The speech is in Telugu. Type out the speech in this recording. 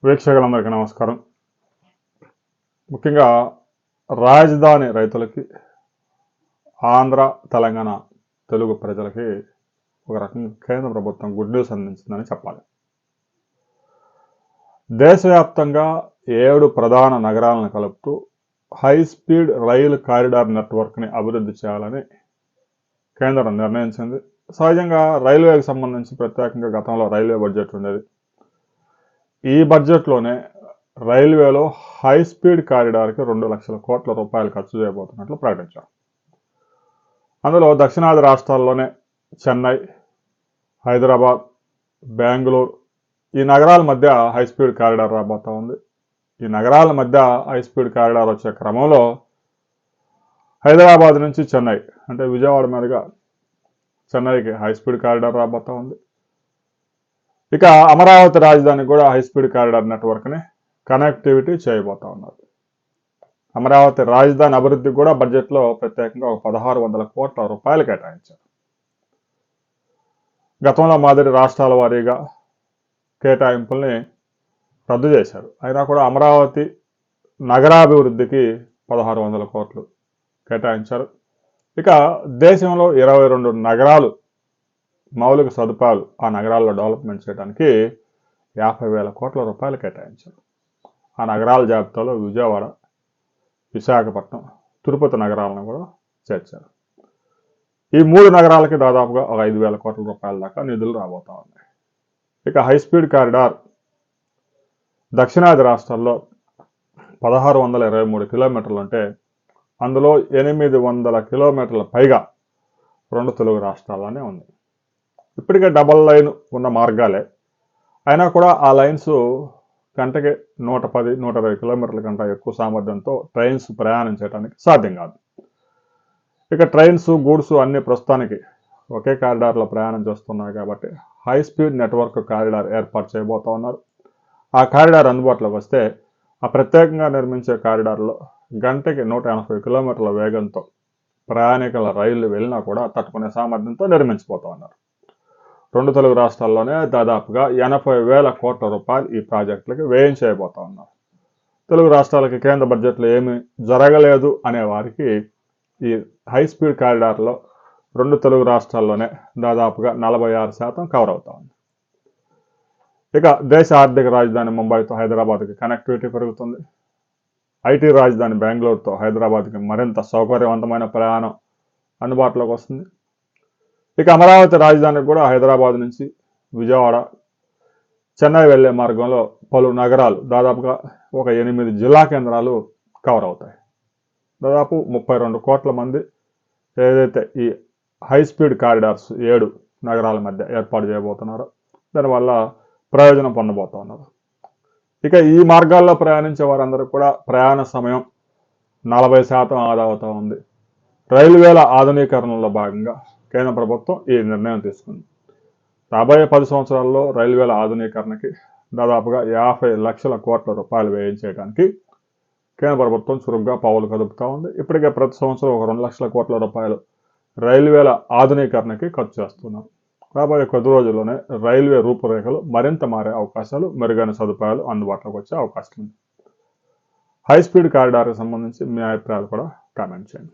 వీక్షకులందరికీ నమస్కారం. ముఖ్యంగా రాజధాని రైతులకి, ఆంధ్ర, తెలంగాణ తెలుగు ప్రజలకి ఒక రకంగా కేంద్ర ప్రభుత్వం గుడ్ న్యూస్ అందించిందని చెప్పాలి. దేశవ్యాప్తంగా 7 ప్రధాన నగరాలను కలుపుతూ హై స్పీడ్ రైలు కారిడార్ నెట్వర్క్ని అభివృద్ధి చేయాలని కేంద్రం నిర్ణయించింది. సహజంగా రైల్వేకి సంబంధించి ప్రత్యేకంగా గతంలో రైల్వే బడ్జెట్ ఉండేది. ఈ బడ్జెట్లోనే రైల్వేలో హై స్పీడ్ కారిడార్కి 2 లక్షల కోట్ల రూపాయలు ఖర్చు చేయబోతున్నట్లు ప్రకటించారు. అందులో దక్షిణాది రాష్ట్రాల్లోనే చెన్నై, హైదరాబాద్, బెంగళూరు ఈ నగరాల మధ్య హై స్పీడ్ కారిడార్ రాబోతూ ఉంది. ఈ నగరాల మధ్య హై స్పీడ్ కారిడార్ వచ్చే క్రమంలో హైదరాబాద్ నుంచి చెన్నై అంటే విజయవాడ మీదుగా చెన్నైకి హై స్పీడ్ కారిడార్ రాబోతూ ఉంది. ఇక అమరావతి రాజధానికి కూడా హై స్పీడ్ కారిడార్ నెట్వర్క్ని కనెక్టివిటీ చేయబోతా ఉన్నారు. అమరావతి రాజధాని అభివృద్ధికి కూడా బడ్జెట్లో ప్రత్యేకంగా 1600 కోట్ల రూపాయలు కేటాయించారు. గతంలో మాదిరి రాష్ట్రాల వారీగా కేటాయింపుల్ని రద్దు చేశారు. అయినా కూడా అమరావతి నగరాభివృద్ధికి 1600 కోట్లు కేటాయించారు. ఇక దేశంలో 22 నగరాలు మౌలిక సదుపాయాలు ఆ నగరాల్లో డెవలప్మెంట్ చేయడానికి 50,000 కోట్ల రూపాయలు కేటాయించారు. ఆ నగరాల జాబితాలో విజయవాడ, విశాఖపట్నం, తిరుపతి నగరాలను కూడా చేర్చారు. ఈ 3 నగరాలకి దాదాపుగా 5,000 కోట్ల రూపాయల దాకా నిధులు రాబోతా ఉన్నాయి. ఇక హై స్పీడ్ కారిడార్ దక్షిణాది రాష్ట్రాల్లో 1623 కిలోమీటర్లు ఉంటే అందులో 800 కిలోమీటర్ల పైగా 2 తెలుగు రాష్ట్రాల్లోనే ఉంది. ఇప్పటికే డబల్ లైన్ ఉన్న మార్గాలే అయినా కూడా ఆ లైన్స్ గంటకి 110-120 కిలోమీటర్ల కంటే ఎక్కువ సామర్థ్యంతో ట్రైన్స్ ప్రయాణం చేయడానికి సాధ్యం కాదు. ఇక ట్రైన్స్, గూడ్స్ అన్ని ప్రస్తుతానికి ఒకే కారిడార్లో ప్రయాణం చేస్తున్నాయి కాబట్టి హై స్పీడ్ నెట్వర్క్ కారిడార్ ఏర్పాటు చేయబోతా ఉన్నారు. ఆ కారిడార్ అందుబాటులోకి వస్తే ఆ ప్రత్యేకంగా నిర్మించే కారిడార్లో గంటకి 180 కిలోమీటర్ల వేగంతో ప్రయాణికుల రైళ్లు వెళ్ళినా కూడా తట్టుకునే సామర్థ్యంతో నిర్మించబోతా ఉన్నారు. 2 తెలుగు రాష్ట్రాల్లోనే దాదాపుగా 80,000 కోట్ల రూపాయలు ఈ ప్రాజెక్టులకి వ్యయం చేయబోతా ఉన్నారు. తెలుగు రాష్ట్రాలకి కేంద్ర బడ్జెట్లో ఏమీ జరగలేదు అనే వారికి ఈ హై స్పీడ్ కారిడార్లో 2 తెలుగు రాష్ట్రాల్లోనే దాదాపుగా 46% కవర్ అవుతా ఉంది. ఇక దేశ ఆర్థిక రాజధాని ముంబైతో హైదరాబాద్కి కనెక్టివిటీ పెరుగుతుంది. ఐటీ రాజధాని బెంగళూరుతో హైదరాబాద్కి మరింత సౌకర్యవంతమైన ప్రయాణం అందుబాటులోకి వస్తుంది. ఇక అమరావతి రాజధానికి కూడా హైదరాబాద్ నుంచి విజయవాడ, చెన్నై వెళ్లే మార్గంలో పలు నగరాలు దాదాపుగా ఒక 8 జిల్లా కేంద్రాలు కవర్ అవుతాయి. దాదాపు 32 కోట్ల మంది ఏదైతే ఈ హై స్పీడ్ కారిడార్స్ 7 నగరాల మధ్య ఏర్పాటు చేయబోతున్నారో దానివల్ల ప్రయోజనం పొందబోతున్నారు. ఇక ఈ మార్గాల్లో ప్రయాణించే వారందరూ కూడా ప్రయాణ సమయం 40% ఆదా అవుతూ ఉంది. రైల్వేల ఆధునీకరణలో భాగంగా కేంద్ర ప్రభుత్వం ఈ నిర్ణయం తీసుకుంది. రాబోయే 10 సంవత్సరాల్లో రైల్వేల ఆధునీకరణకి దాదాపుగా 50 లక్షల కోట్ల రూపాయలు వ్యయం చేయడానికి కేంద్ర ప్రభుత్వం చురుగ్గా పావులు కదుపుతూ ఉంది. ఇప్పటికే ప్రతి సంవత్సరం 2 లక్షల కోట్ల రూపాయలు రైల్వేల ఆధునీకరణకి ఖర్చు చేస్తున్నారు. రాబోయే కొద్ది రోజుల్లోనే రైల్వే రూపురేఖలు మరింత మారే అవకాశాలు, మెరుగైన సదుపాయాలు అందుబాటులోకి వచ్చే అవకాశం ఉంది. హై స్పీడ్ కారిడార్కి సంబంధించి మీ అభిప్రాయాలు కూడా కామెంట్ చేయండి.